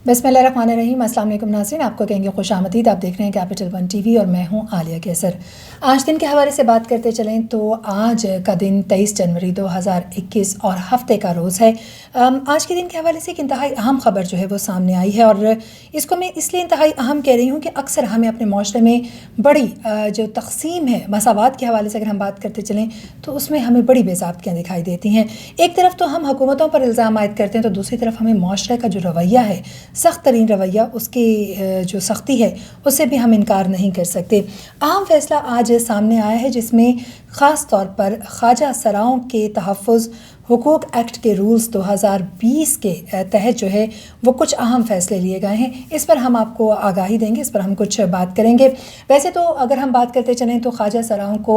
बिस्मिल्लाहिर्रहमानिर्रहीम। अस्सलाम वालेकुम नाज़रीन, आपको कहेंगे खुश आमदीद। आप देख रहे हैं कैपिटल वन टीवी और मैं हूं आलिया कैसर। आज दिन के हवाले से बात करते चलें तो आज का दिन 23 जनवरी 2021 और हफ्ते का रोज़ है। आज के दिन के हवाले से एक इंतहाई अहम ख़बर जो है वो सामने आई है और इसको मैं इसलिए इंतहाई अहम कह रही हूँ कि अक्सर हमें अपने माशरे में बड़ी जो तक़सीम है मसावात के हवाले से अगर हम बात करते चलें तो उसमें हमें बड़ी बेज़ाब्तियाँ दिखाई देती हैं। एक तरफ तो हम हुकूमतों पर इल्ज़ाम आयद करते हैं तो दूसरी तरफ हमें माशरे का जो रवैया है, सख्त तरीन रवैया, उसकी जो सख्ती है उससे भी हम इनकार नहीं कर सकते। अहम फैसला आज सामने आया है जिसमें ख़ास तौर पर ख्वाजा सराओं के तहफ़्फ़ुज़ हुकूक एक्ट के रूल्स 2020 के तहत जो है वो कुछ अहम फ़ैसले लिए गए हैं। इस पर हम आपको आगाही देंगे, इस पर हम कुछ बात करेंगे। वैसे तो अगर हम बात करते चलें तो ख्वाजा सराओं को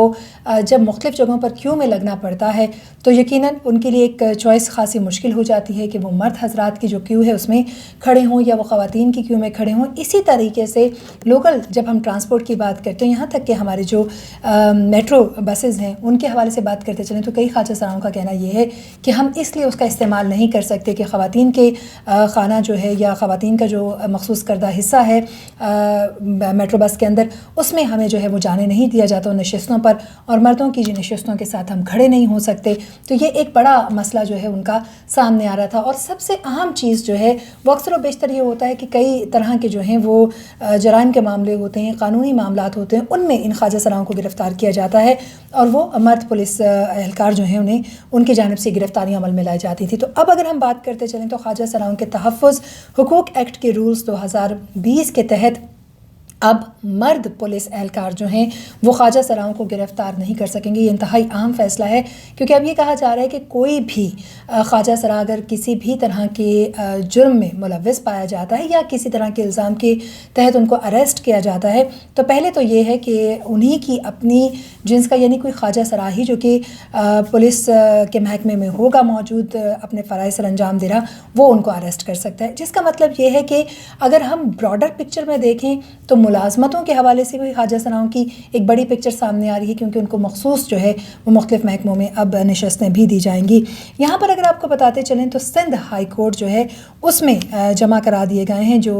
जब मुख्तलिफ़ जगहों पर क्यू में लगना पड़ता है तो यकीनन उनके लिए एक चॉइस खासी मुश्किल हो जाती है कि वो मर्द हज़रात की जो क्यू है उसमें खड़े हों या वो ख़वातीन की क्यू में खड़े हों। इसी तरीके से लोकल जब हम ट्रांसपोर्ट की बात करते हैं, यहाँ तक कि हमारे जो मेट्रो बसेज़ हैं उनके हवाले से बात करते चलें तो कई ख्वाजा सराओं का कहना ये है कि हम इसलिए उसका इस्तेमाल नहीं कर सकते कि ख़वातीन के खाना जो है या ख़वातीन का जो मखसूस करदा हिस्सा है मेट्रो बस के अंदर, उसमें हमें जो है वो जाने नहीं दिया जाता उन नशिस्तों पर, और मर्दों की जिन नशिस्तों के साथ हम खड़े नहीं हो सकते। तो ये एक बड़ा मसला जो है उनका सामने आ रहा था। और सबसे अहम चीज़ जो है वो अक्सर व बेशतर ये होता है कि कई तरह के जो हैं वो जराइम के मामले होते हैं, कानूनी मामलात होते हैं, उनमें इन ख्वाजा सराओं को गिरफ़्तार किया जाता है और वो मर्द पुलिस एहलकार जो हैं उन्हें उनकी जानिब से गिरफ्तारियाँ अमल में लाई जाती थी। तो अब अगर हम बात करते चलें तो ख्वाजा सराओं के तहफ़्फ़ुज़ हुकूक एक्ट के रूल्स 2020 के तहत अब मर्द पुलिस एहलकार जो हैं वो ख्वाजा सराओं को गिरफ़्तार नहीं कर सकेंगे। ये इंतहाई अहम फ़ैसला है क्योंकि अब ये कहा जा रहा है कि कोई भी ख्वाजा सरा अगर किसी भी तरह के जुर्म में मुलव्वस पाया जाता है या किसी तरह के इल्ज़ाम के तहत उनको अरेस्ट किया जाता है तो पहले तो ये है कि उन्हीं की अपनी जिन्स का यानी कोई ख्वाजा सरा ही जो कि पुलिस के महकमे में होगा मौजूद, अपने फ़राइज़ सर अंजाम दे रहा, वो उनको अरेस्ट कर सकता है। जिसका मतलब ये है कि अगर हम ब्रॉडर पिक्चर में देखें तो मुलाजमतों के हवाले से भी ख्वाजा सराओं की एक बड़ी पिक्चर सामने आ रही है क्योंकि उनको मखसूस जो है वो मुख्तलिफ़ महकमों में अब नशस्तें भी दी जाएंगी। यहाँ पर अगर आपको बताते चलें तो सिंध हाई कोर्ट जो है उसमें जमा करा दिए गए हैं जो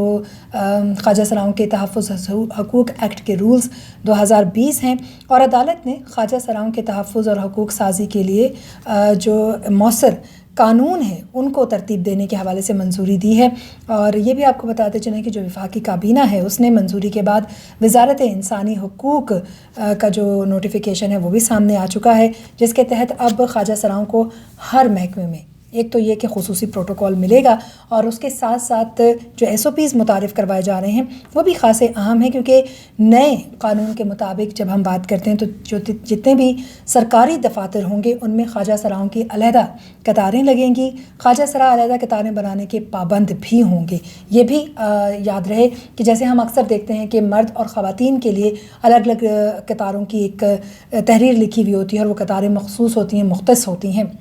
ख्वाजा सराओं के तहफ़्फ़ुज़ हुकूक एक्ट के रूल्स 2020 हैं और अदालत ने ख्वाजा सराओं के तहफ़्फ़ुज़ और हुकूक साजी के लिए जो मौसर कानून है उनको तरतीब देने के हवाले से मंजूरी दी है। और ये भी आपको बताते चलें कि जो वफाकी काबीना है उसने मंजूरी के बाद वज़ारत इंसानी हुकूक का जो नोटिफिकेशन है वो भी सामने आ चुका है, जिसके तहत अब ख्वाजा सराओं को हर महकमे में एक तो ये कि खुसूसी प्रोटोकॉल मिलेगा और उसके साथ साथ जो SOPs मुतारिफ़ करवाए जा रहे हैं वो भी ख़ासे अहम हैं क्योंकि नए कानून के मुताबिक जब हम बात करते हैं तो जो जितने भी सरकारी दफातर होंगे उनमें ख्वाजा सराओं की अलहदा कतारें लगेंगी। ख्वाजा सरा अलहदा कतारें बनाने के पाबंद भी होंगे। ये भी याद रहे कि जैसे हम अक्सर देखते हैं कि मर्द और ख़वातीन के लिए अलग अलग कतारों की एक तहरीर लिखी हुई होती है और वो कतारें मखसूस होती हैं, मुख्तस होती हैं।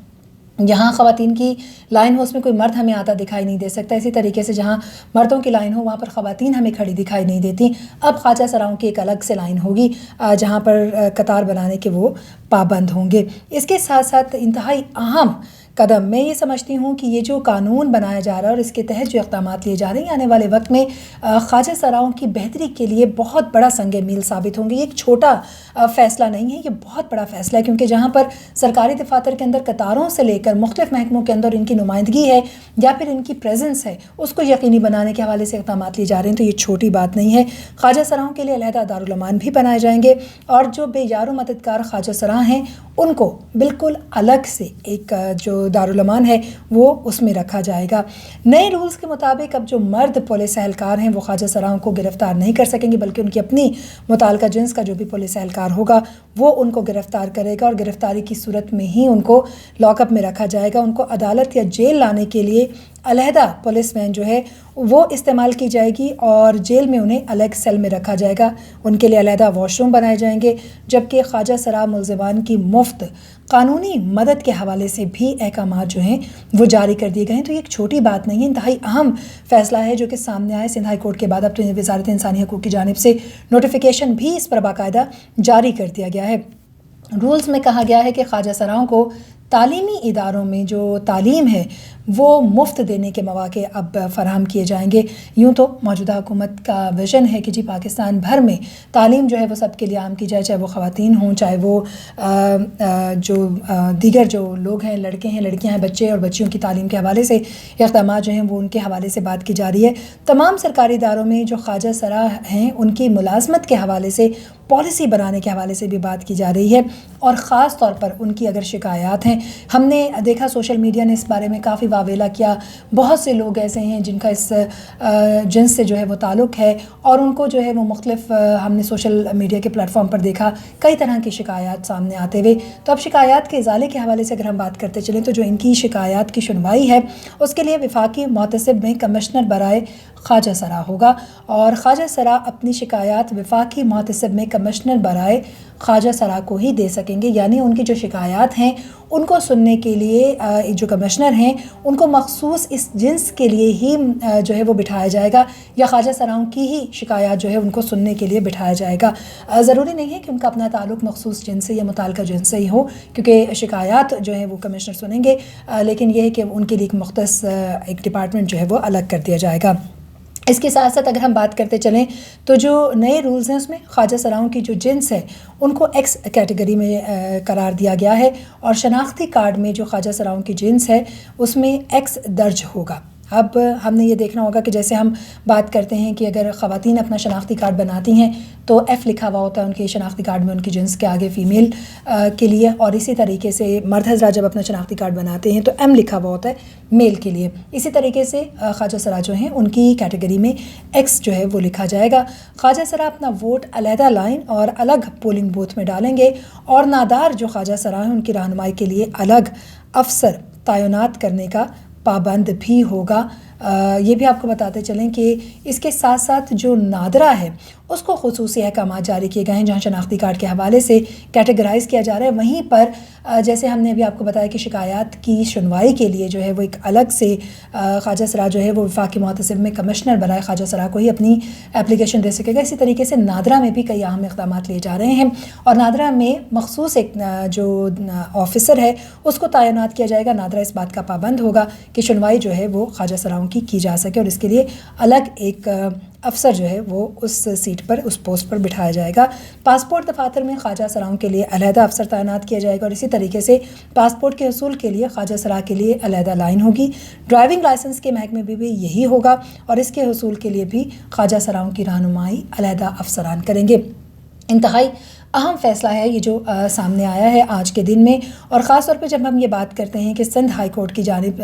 जहाँ ख़वातीन की लाइन हो उसमें कोई मर्द हमें आता दिखाई नहीं दे सकता। इसी तरीके से जहाँ मर्दों की लाइन हो वहाँ पर ख़वातीन हमें खड़ी दिखाई नहीं देती। अब ख्वाजा सराओं की एक अलग से लाइन होगी जहाँ पर कतार बनाने के वो पाबंद होंगे। इसके साथ साथ इंतहाई अहम कदम मैं ये समझती हूँ कि ये जो कानून बनाया जा रहा है और इसके तहत जो इक़दाम लिए जा रहे हैं आने वाले वक्त में ख्वाजा सराओं की बेहतरी के लिए बहुत बड़ा संगे मील साबित होंगे। ये एक छोटा फ़ैसला नहीं है, ये बहुत बड़ा फ़ैसला है क्योंकि जहाँ पर सरकारी दफातर के अंदर कतारों से लेकर मुख्तलिफ़ महकमों के अंदर इनकी नुमाइंदगी है या फिर इनकी प्रेजेंस है उसको यकीनी बनाने के हवाले से इक़दाम लिए जा रहे हैं, तो ये छोटी बात नहीं है। ख्वाजा सराओं के लिए अलहदा दारुल अमान भी बनाए जाएंगे और जो बेयारो मददगार ख्वाजा सरा हैं उनको बिल्कुल अलग से एक जो दारुल अमान है वो उसमें रखा जाएगा। नए रूल्स के मुताबिक अब जो मर्द पुलिस एहलकार हैं वो ख्वाजा सराओं को गिरफ़्तार नहीं कर सकेंगे बल्कि उनकी अपनी मुताल्लिका जिन्स का जो भी पुलिस एहलकार होगा वो उनको गिरफ़्तार करेगा और गिरफ़्तारी की सूरत में ही उनको लॉकअप में रखा जाएगा। उनको अदालत या जेल लाने के लिए अलहदा पुलिस वैन जो है वो इस्तेमाल की जाएगी और जेल में उन्हें अलग सेल में रखा जाएगा। उनके लिए अलहदा वॉशरूम बनाए जाएंगे जबकि ख्वाजा सरा मुल्ज़िमान की मुफ्त कानूनी मदद के हवाले से भी अहकामात जो हैं वो जारी कर दिए गए हैं। तो ये एक छोटी बात नहीं है, इंतहाई अहम फ़ैसला है जो कि सामने आए सिंध हाई कोर्ट के बाद। अब तो वज़ारत इंसानी हकूक़ की जानिब से नोटिफिकेशन भी इस पर बाकायदा जारी कर दिया गया है। रूल्स में कहा गया है कि ख्वाजा सराओं को تعلیمی اداروں میں جو تعلیم ہے وہ مفت دینے کے مواقع اب فراہم کیے جائیں گے۔ یوں تو موجودہ حکومت کا ویژن ہے کہ جی پاکستان بھر میں تعلیم جو ہے وہ سب کے لیے عام کی جائے، چاہے وہ خواتین ہوں، چاہے وہ جو دیگر جو لوگ ہیں، لڑکے ہیں، لڑکیاں ہیں، بچے اور بچیوں کی تعلیم کے حوالے سے اقدامات جو ہیں وہ ان کے حوالے سے بات کی جا رہی ہے۔ تمام سرکاری اداروں میں جو خواجہ سرا ہیں ان کی ملازمت کے حوالے سے، پالیسی بنانے کے حوالے سے بھی بات کی جا رہی ہے، اور خاص طور پر ان کی اگر شکایات ہیں، ہم نے دیکھا سوشل میڈیا نے اس بارے میں کافی واویلا کیا، بہت سے لوگ ایسے ہیں جن کا اس جنس سے جو ہے وہ تعلق ہے، اور ان کو جو ہے وہ مختلف ہم نے سوشل میڈیا کے پلیٹ فارم پر دیکھا کئی طرح کی شکایات سامنے آتے ہوئے۔ تو اب شکایات کے ازالے کے حوالے سے اگر ہم بات کرتے چلیں تو جو ان کی شکایات کی سنوائی ہے اس کے لیے وفاقی محتسب میں کمشنر برائے خواجہ سرا ہوگا، اور خواجہ سرا اپنی شکایات وفاقی محتسب میں کمشنر برائے خواجہ سرا کو ہی دے سکیں گے، یعنی ان کی جو شکایات ہیں ان کو سننے کے لیے جو کمشنر ہیں ان کو مخصوص اس جنس کے لیے ہی جو ہے وہ بٹھایا جائے گا، یا خواجہ سراؤں کی ہی شکایات جو ہے ان کو سننے کے لیے بٹھایا جائے گا۔ ضروری نہیں ہے کہ ان کا اپنا تعلق مخصوص جنس سے یا متعلقہ جنس سے ہی ہو، کیونکہ شکایات جو ہیں وہ کمشنر سنیں گے، لیکن یہ ہے کہ ان کے لیے ایک مختص ایک ڈپارٹمنٹ جو ہے وہ الگ کر دیا جائے گا۔ اس کے ساتھ ساتھ اگر ہم بات کرتے چلیں تو جو نئے رولز ہیں اس میں خواجہ سراؤں کی جو جنس ہے ان کو ایکس کیٹیگری میں قرار دیا گیا ہے، اور شناختی کارڈ میں جو خواجہ سراؤں کی جنس ہے اس میں ایکس درج ہوگا۔ اب ہم نے یہ دیکھنا ہوگا کہ جیسے ہم بات کرتے ہیں کہ اگر خواتین اپنا شناختی کارڈ بناتی ہیں تو ایف لکھا ہوا ہوتا ہے ان کے شناختی کارڈ میں ان کی جنس کے آگے فیمیل کے لیے، اور اسی طریقے سے مرد حضرات جب اپنا شناختی کارڈ بناتے ہیں تو ایم لکھا ہوا ہوتا ہے میل کے لیے۔ اسی طریقے سے خواجہ سرا جو ہیں ان کی کیٹیگری میں ایکس جو ہے وہ لکھا جائے گا۔ خواجہ سرا اپنا ووٹ علیحدہ لائن اور الگ پولنگ بوتھ میں ڈالیں گے، اور نادار جو خواجہ سرا ہیں ان کی رہنمائی کے لیے الگ افسر تعینات کرنے کا پابند بھی ہوگا۔ یہ بھی آپ کو بتاتے چلیں کہ اس کے ساتھ ساتھ جو نادرہ ہے اس کو خصوصی احکامات جاری کیے گئے ہیں، جہاں شناختی کارڈ کے حوالے سے کیٹیگرائز کیا جا رہا ہے، وہیں پر جیسے ہم نے ابھی آپ کو بتایا کہ شکایات کی سنوائی کے لیے جو ہے وہ ایک الگ سے خواجہ سرا جو ہے وہ وفاقی محتسب میں کمشنر برائے خواجہ سرا کو ہی اپنی اپلیکیشن دے سکے گا۔ اسی طریقے سے نادرہ میں بھی کئی اہم اقدامات لیے جا رہے ہیں، اور نادرہ میں مخصوص ایک جو آفیسر ہے اس کو تعینات کیا جائے گا۔ نادرہ اس بات کا پابند ہوگا کہ سنوائی جو ہے وہ خواجہ سراؤں کی جا سکے، اور اس کے لیے الگ ایک افسر جو ہے وہ اس سیٹ پر، اس پوسٹ پر بٹھایا جائے گا۔ پاسپورٹ دفاتر میں خواجہ سراؤں کے لیے علیحدہ افسر تعینات کیا جائے گا، اور اسی طریقے سے پاسپورٹ کے حصول کے لیے خواجہ سرا کے لیے علیحدہ لائن ہوگی۔ ڈرائیونگ لائسنس کے محکمے میں بھی یہی ہوگا، اور اس کے حصول کے لیے بھی خواجہ سراؤں کی رہنمائی علیحدہ افسران کریں گے۔ انتہائی اہم فیصلہ ہے یہ جو سامنے آیا ہے آج کے دن میں، اور خاص طور پہ جب ہم یہ بات کرتے ہیں کہ سندھ ہائی کورٹ کی جانب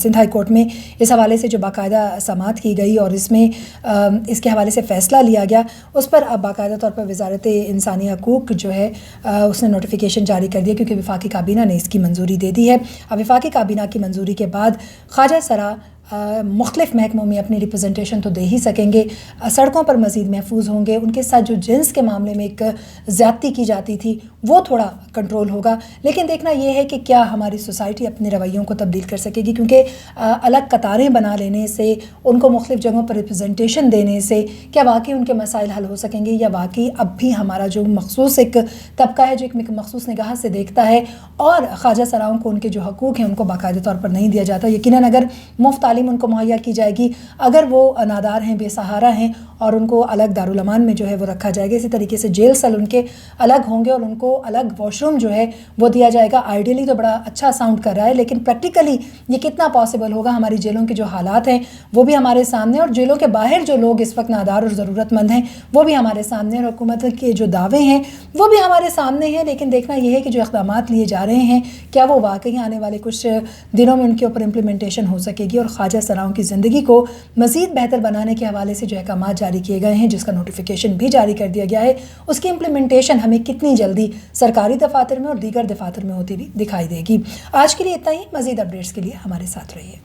سندھ ہائی کورٹ میں اس حوالے سے جو باقاعدہ سماعت کی گئی اور اس میں اس کے حوالے سے فیصلہ لیا گیا، اس پر اب باقاعدہ طور پر وزارت انسانی حقوق جو ہے اس نے نوٹیفیکیشن جاری کر دیا، کیونکہ وفاقی کابینہ نے اس کی منظوری دے دی ہے۔ اب وفاقی کابینہ کی منظوری کے بعد خواجہ سرا مختلف محکموں میں اپنی ریپرزنٹیشن تو دے ہی سکیں گے، سڑکوں پر مزید محفوظ ہوں گے، ان کے ساتھ جو جنس کے معاملے میں ایک زیادتی کی جاتی تھی وہ تھوڑا کنٹرول ہوگا۔ لیکن دیکھنا یہ ہے کہ کیا ہماری سوسائٹی اپنے رویوں کو تبدیل کر سکے گی، کیونکہ الگ قطاریں بنا لینے سے، ان کو مختلف جگہوں پر ریپرزنٹیشن دینے سے کیا واقعی ان کے مسائل حل ہو سکیں گے، یا واقعی اب بھی ہمارا جو مخصوص ایک طبقہ ہے جو ایک مخصوص نگاہ سے دیکھتا ہے اور خواجہ سراؤں کو ان کے جو حقوق ہیں ان کو باقاعدہ طور پر نہیں دیا جاتا۔ یقیناً اگر مفت تعلیم ان کو مہیا کی جائے گی، اگر وہ نادار ہیں، بے سہارا ہیں، اور ان کو الگ دارالامان میں جو ہے وہ رکھا جائے گا، اسی طریقے سے جیل سیل ان کے الگ ہوں گے اور ان کو الگ واش روم جو ہے وہ دیا جائے گا۔ آئیڈیلی تو بڑا اچھا ساؤنڈ کر رہا ہے، لیکن پریکٹیکلی یہ کتنا پاسبل ہوگا؟ ہماری جیلوں کے جو حالات ہیں وہ بھی ہمارے سامنے، اور جیلوں کے باہر جو لوگ اس وقت نادار اور ضرورت مند ہیں وہ بھی ہمارے سامنے، اور حکومت کے جو دعوے ہیں وہ بھی ہمارے سامنے ہیں۔ لیکن دیکھنا یہ ہے کہ جو اقدامات لیے جا رہے ہیں کیا وہ واقعی آنے والے کچھ دنوں میں ان کے اوپر امپلیمنٹیشن ہو سکے گی، اور خواجہ سراؤں کی زندگی کو مزید بہتر بنانے کے حوالے سے جو احکامات جاری کیے گئے ہیں، جس کا نوٹیفیکیشن بھی جاری کر دیا گیا ہے، اس کی امپلیمنٹیشن ہمیں کتنی جلدی سرکاری دفاتر میں اور دیگر دفاتر میں ہوتی بھی دکھائی دے گی۔ آج کے لیے اتنا ہی، مزید اپڈیٹس کے لیے ہمارے ساتھ رہیے۔